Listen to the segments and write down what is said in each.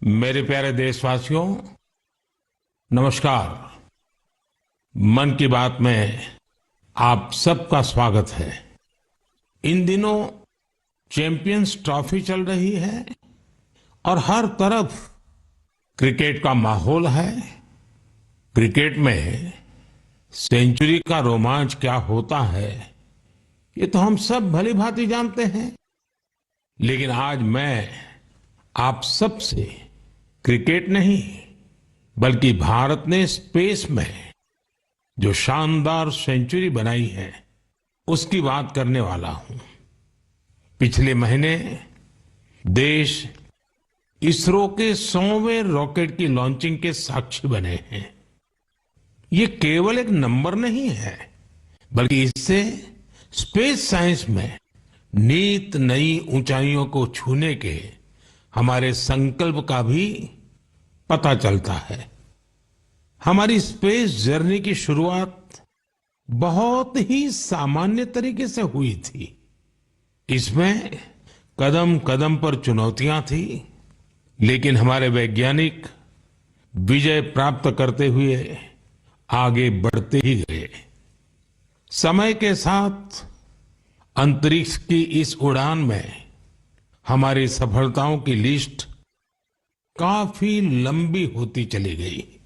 मेरे प्यारे देशवासियों, नमस्कार। मन की बात में आप सबका स्वागत है। इन दिनों चैंपियंस ट्रॉफी चल रही है और हर तरफ क्रिकेट का माहौल है। क्रिकेट में सेंचुरी का रोमांच क्या होता है, ये तो हम सब भली भांति जानते हैं। लेकिन आज मैं आप सबसे क्रिकेट नहीं बल्कि भारत ने स्पेस में जो शानदार सेंचुरी बनाई है उसकी बात करने वाला हूं। पिछले महीने देश इसरो के 100वें रॉकेट की लॉन्चिंग के साक्षी बने हैं। ये केवल एक नंबर नहीं है, बल्कि इससे स्पेस साइंस में नित नई ऊंचाइयों को छूने के हमारे संकल्प का भी पता चलता है। हमारी स्पेस जर्नी की शुरुआत बहुत ही सामान्य तरीके से हुई थी। इसमें कदम कदम पर चुनौतियां थी, लेकिन हमारे वैज्ञानिक विजय प्राप्त करते हुए आगे बढ़ते ही गए। समय के साथ अंतरिक्ष की इस उड़ान में हमारी सफलताओं की लिस्ट काफी लंबी होती चली गई।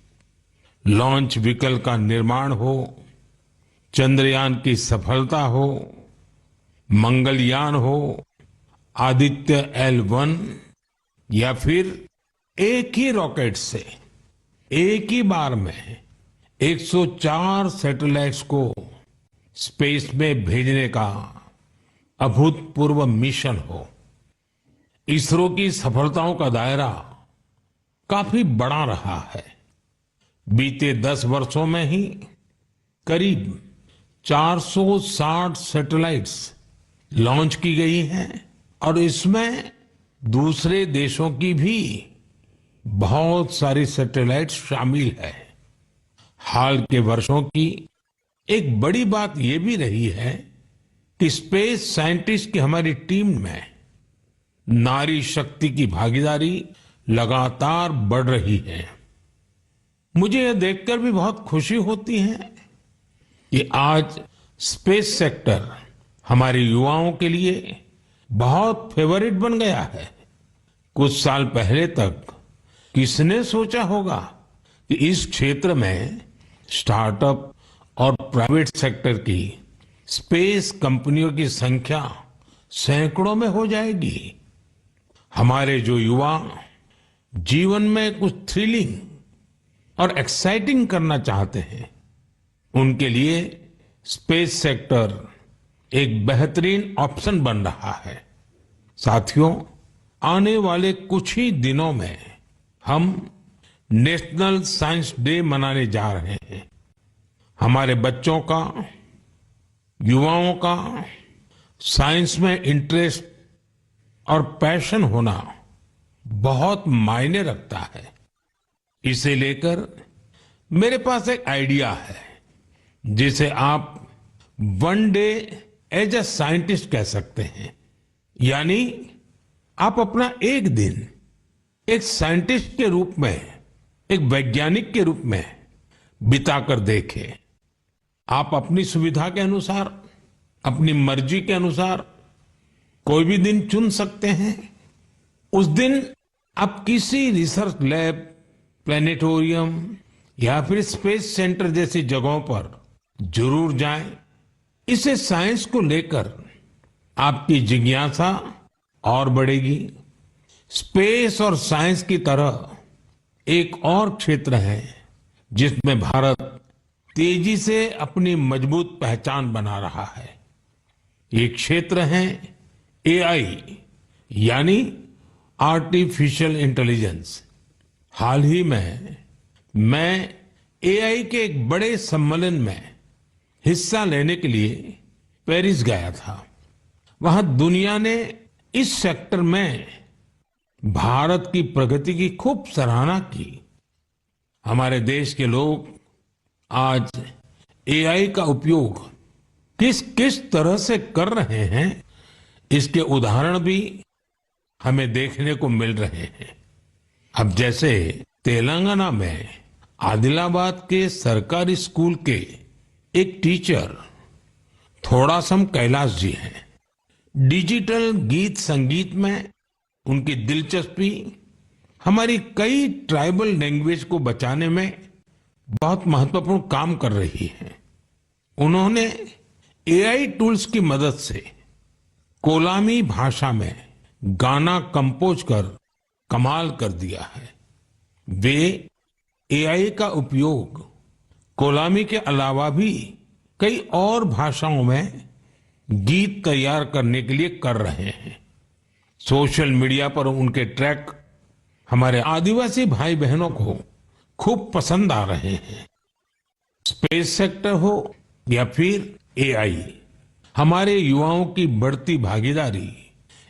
लॉन्च व्हीकल का निर्माण हो, चंद्रयान की सफलता हो, मंगलयान हो, आदित्य L1 या फिर एक ही रॉकेट से एक ही बार में 104 सैटेलाइट्स को स्पेस में भेजने का अभूतपूर्व मिशन हो। इसरो की सफलताओं का दायरा काफी बड़ा रहा है। बीते 10 वर्षों में ही करीब 460 सैटेलाइट्स लॉन्च की गई हैं और इसमें दूसरे देशों की भी बहुत सारी सैटेलाइट्स शामिल है। हाल के वर्षों की एक बड़ी बात यह भी रही है कि स्पेस साइंटिस्ट की हमारी टीम में नारी शक्ति की भागीदारी लगातार बढ़ रही है। मुझे यह देखकर भी बहुत खुशी होती है कि आज स्पेस सेक्टर हमारे युवाओं के लिए बहुत फेवरेट बन गया है। कुछ साल पहले तक किसने सोचा होगा कि इस क्षेत्र में स्टार्टअप और प्राइवेट सेक्टर की स्पेस कंपनियों की संख्या सैकड़ों में हो जाएगी। हमारे जो युवा जीवन में कुछ थ्रिलिंग और एक्साइटिंग करना चाहते हैं, उनके लिए स्पेस सेक्टर एक बेहतरीन ऑप्शन बन रहा है। साथियों, आने वाले कुछ ही दिनों में हम नेशनल साइंस डे मनाने जा रहे हैं। हमारे बच्चों का, युवाओं का साइंस में इंटरेस्ट और पैशन होना बहुत मायने रखता है। इसे लेकर मेरे पास एक आइडिया है जिसे आप one day as a scientist कह सकते हैं। यानी आप अपना एक दिन एक साइंटिस्ट के रूप में, एक वैज्ञानिक के रूप में बिताकर देखें। आप अपनी सुविधा के अनुसार, अपनी मर्जी के अनुसार कोई भी दिन चुन सकते हैं। उस दिन आप किसी रिसर्च लैब, प्लेनेटोरियम या फिर स्पेस सेंटर जैसी जगहों पर जरूर जाएं। इससे साइंस को लेकर आपकी जिज्ञासा और बढ़ेगी। स्पेस और साइंस की तरह एक और क्षेत्र है जिसमें भारत तेजी से अपनी मजबूत पहचान बना रहा है। ये क्षेत्र है AI, यानी आर्टिफिशियल इंटेलिजेंस। हाल ही में मैं AI के एक बड़े सम्मेलन में हिस्सा लेने के लिए पेरिस गया था। वहां दुनिया ने इस सेक्टर में भारत की प्रगति की खूब सराहना की। हमारे देश के लोग आज AI का उपयोग किस किस तरह से कर रहे हैं, इसके उदाहरण भी हमें देखने को मिल रहे हैं। अब जैसे तेलंगाना में आदिलाबाद के सरकारी स्कूल के एक टीचर थोड़ासम कैलाश जी हैं। डिजिटल गीत संगीत में उनकी दिलचस्पी हमारी कई ट्राइबल लैंग्वेज को बचाने में बहुत महत्वपूर्ण काम कर रही है। उन्होंने एआई टूल्स की मदद से कोलामी भाषा में गाना कंपोज कर कमाल कर दिया है। वे एआई का उपयोग कोलामी के अलावा भी कई और भाषाओं में गीत तैयार करने के लिए कर रहे हैं। सोशल मीडिया पर उनके ट्रैक हमारे आदिवासी भाई बहनों को खूब पसंद आ रहे हैं। स्पेस सेक्टर हो या फिर एआई, हमारे युवाओं की बढ़ती भागीदारी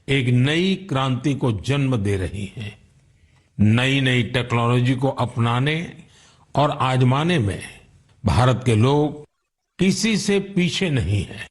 एक नई क्रांति को जन्म दे रही है। नई नई टेक्नोलॉजी को अपनाने और आजमाने में भारत के लोग किसी से पीछे नहीं हैं।